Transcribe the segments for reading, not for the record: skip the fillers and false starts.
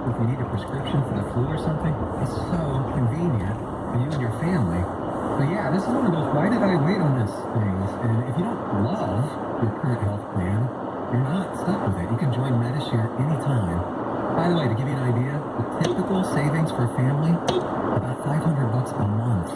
if you need a prescription for the flu or something. It's so convenient for you and your family. But yeah, this is one of those, why did I wait on this things? And if you don't love your current health plan, you're not stuck with it. You can join Medishare anytime. By the way, to give you an idea, the typical savings for a family, about $500 a month.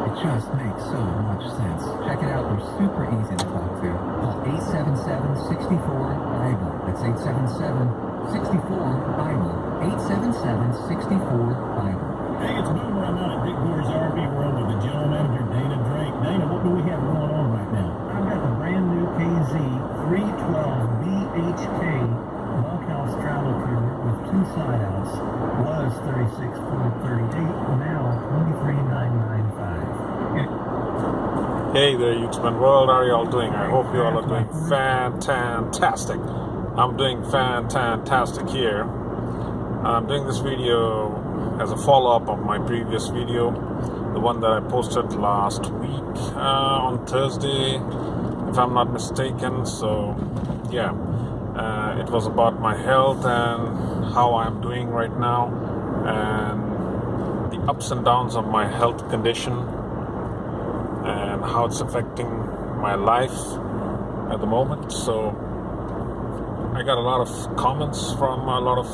It just makes so much sense. Check it out. They're super easy to talk to. Call 877-64-BIBLE. That's 877-64-BIBLE. 877-64-BIBLE. Hey, it's Boomer. I'm out at Dick Gore's RV World with the general manager, Dana Drake. Dana, what do we have going on right now? I've got the brand new KZ 312 BHK bunkhouse travel trailer with 2 side outs. Was $36,438, now $23,995. Hey there, YouTubeman world. How are you all doing? I hope you all are doing fantastic. I'm doing fantastic here. I'm doing this video as a follow-up of my previous video, the one that I posted last week on Thursday, if I'm not mistaken. So yeah, it was about my health and how I'm doing right now, and the ups and downs of my health condition, and how it's affecting my life at the moment. So I got a lot of comments from a lot of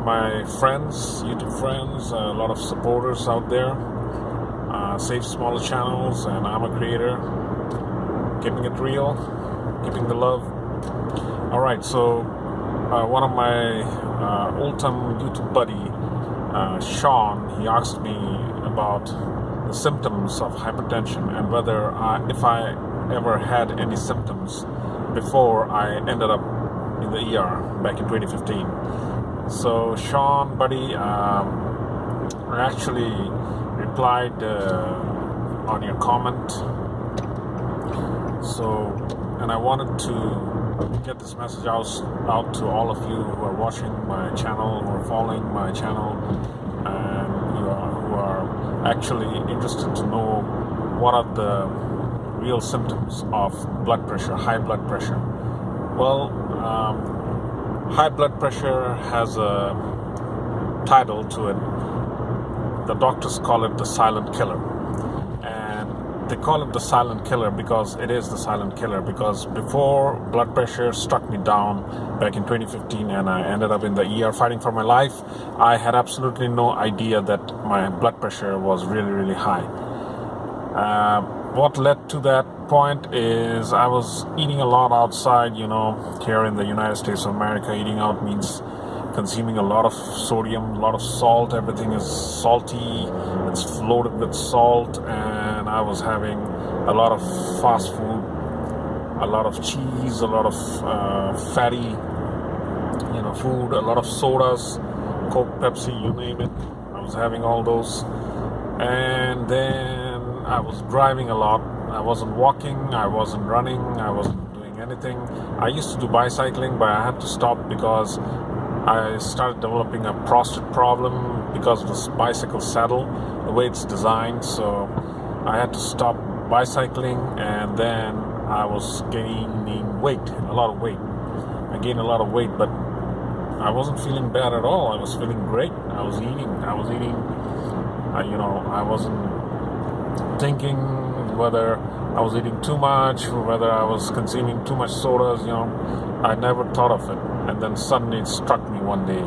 my friends, YouTube friends, a lot of supporters out there. Save smaller channels, and I'm a creator, keeping it real, keeping the love. Alright, so one of my old-time YouTube buddy, Sean, he asked me about the symptoms of hypertension and whether if I ever had any symptoms before I ended up in the ER back in 2015. So Sean, buddy, I actually replied on your comment. So, and I wanted to get this message out to all of you who are watching my channel, who are following my channel, and who are actually interested to know what are the real symptoms of blood pressure, high blood pressure. Well, high blood pressure has a title to it. The doctors call it the silent killer. And they call it the silent killer because it is the silent killer. Because before blood pressure struck me down back in 2015 and I ended up in the ER fighting for my life, I had absolutely no idea that my blood pressure was really high. What led to that point is I was eating a lot outside, here in the United States of America. Eating out means consuming a lot of sodium, a lot of salt. Everything is salty, it's loaded with salt, and I was having a lot of fast food, a lot of cheese, a lot of fatty, food, a lot of sodas, Coke, Pepsi, you name it. I was having all those. And then I was driving a lot. I wasn't walking, I wasn't running, I wasn't doing anything. I used to do bicycling, but I had to stop because I started developing a prostate problem because of this bicycle saddle, the way it's designed. So I had to stop bicycling, and then I was gaining weight, a lot of weight. I gained a lot of weight, but I wasn't feeling bad at all. I was feeling great. I was eating. I wasn't thinking whether I was eating too much or whether I was consuming too much sodas. I never thought of it. And then suddenly it struck me one day.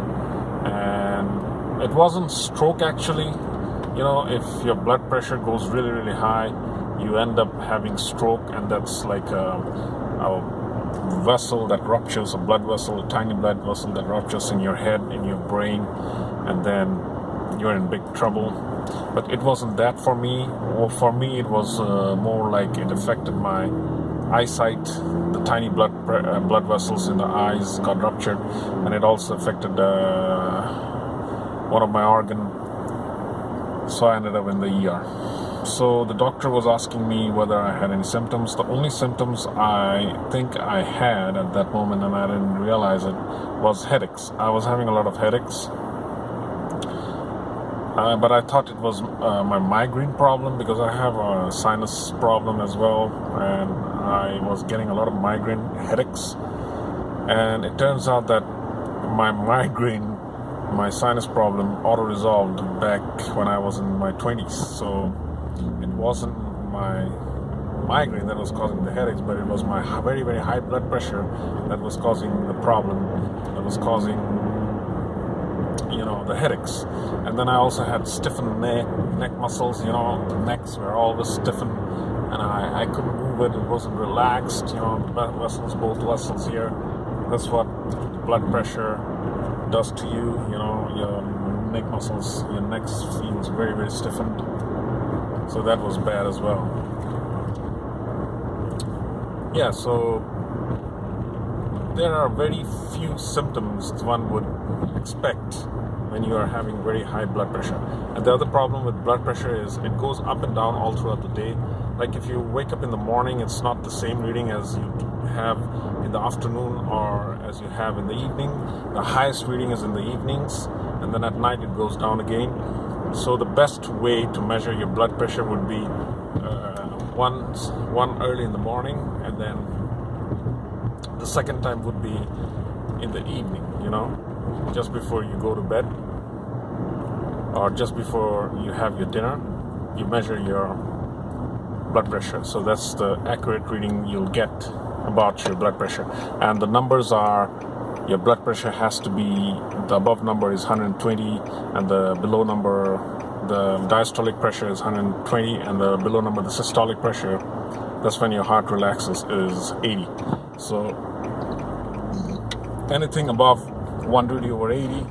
And it wasn't stroke actually. If your blood pressure goes really high, you end up having stroke, and that's like a vessel that ruptures, a blood vessel, a tiny blood vessel that ruptures in your head, in your brain, and then you're in big trouble. But it wasn't that for me. For me, it was more like it affected my eyesight. The tiny blood vessels in the eyes got ruptured, and it also affected one of my organs. So I ended up in the ER. So the doctor was asking me whether I had any symptoms. The only symptoms I think I had at that moment, and I didn't realize it, was headaches. I was having a lot of headaches. But I thought it was my migraine problem because I have a sinus problem as well, and I was getting a lot of migraine headaches. And it turns out that my migraine my sinus problem auto-resolved back when I was in my 20s. So it wasn't my migraine that was causing the headaches, but it was my very, very high blood pressure that was causing the problem, that was causing, you know, the headaches. And then I also had stiffened neck muscles, you know, the necks were always stiffened, and I couldn't move it. It wasn't relaxed, you know, the both vessels here. That's what blood pressure does to you, you know, your neck muscles, your neck feels very, very stiffened. So that was bad as well. Yeah, so there are very few symptoms one would expect when you are having very high blood pressure. And the other problem with blood pressure is it goes up and down all throughout the day. Like if you wake up in the morning, it's not the same reading as you have in the afternoon or as you have in the evening. The highest reading is in the evenings, and then at night it goes down again. So the best way to measure your blood pressure would be one early in the morning, and then the second time would be in the evening, you know, just before you go to bed or just before you have your dinner. You measure your blood pressure. So that's the accurate reading you'll get about your blood pressure. And the numbers are, your blood pressure has to be, the above number is 120, and the below number, the diastolic pressure is 120, and the below number, the systolic pressure, that's when your heart relaxes, is 80. So anything above 120/80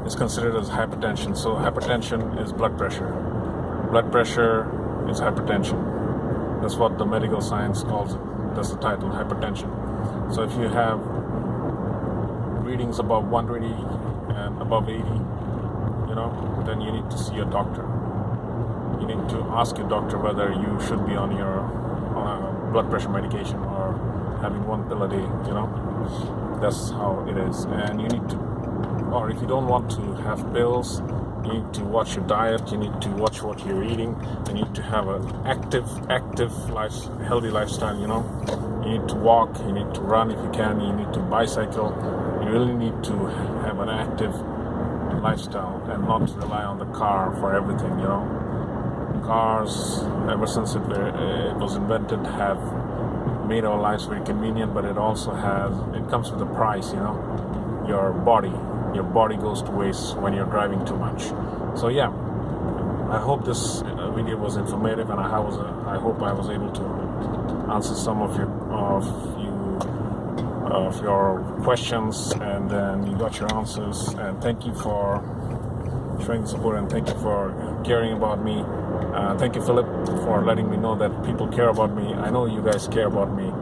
is considered as hypertension. So hypertension is blood pressure. Blood pressure is hypertension. That's what the medical science calls it. That's the title, hypertension. So if you have readings above 120 and above 80, you know, then you need to see a doctor. You need to ask your doctor whether you should be on a blood pressure medication or having one pill a day, you know. That's how it is. And you need to, or if you don't want to have pills, you need to watch your diet, you need to watch what you're eating, you need to have an active healthy lifestyle, you know. You need to walk, you need to run if you can, you need to bicycle. You really need to have an active lifestyle and not rely on the car for everything, you know. Cars, ever since it was invented, have made our lives very convenient, but it also comes with a price, you know. Your body goes to waste when you're driving too much. So yeah, I hope this video was informative, and I hope I was able to answer some of your questions, and then you got your answers. And thank you for showing support, and thank you for caring about me. Thank you, Philip, for letting me know that people care about me. I know you guys care about me.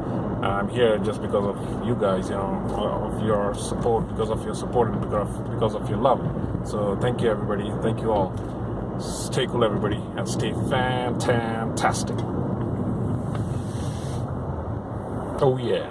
I'm here just because of you guys, you know, of your support, because of your support, and because of your love. So thank you, everybody. Thank you all. Stay cool, everybody, and stay fantastic. Oh yeah.